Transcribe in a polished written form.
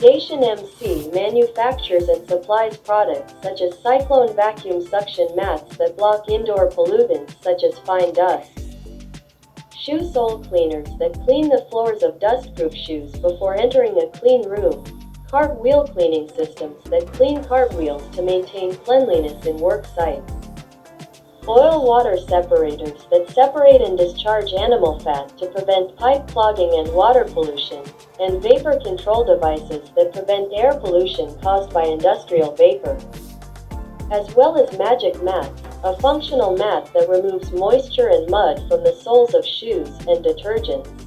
Daeshin MC manufactures and supplies products such as cyclone vacuum suction mats that block indoor pollutants such as fine dust, shoe sole cleaners that clean the floors of dust-proof shoes before entering a clean room, cartwheel cleaning systems that clean cartwheels to maintain cleanliness in work sites, oil-water separators that separate and discharge animal fat to prevent pipe clogging and water pollution, and vapor control devices that prevent air pollution caused by industrial vapor. As well as magic mats, a functional mat that removes moisture and mud from the soles of shoes, and detergents.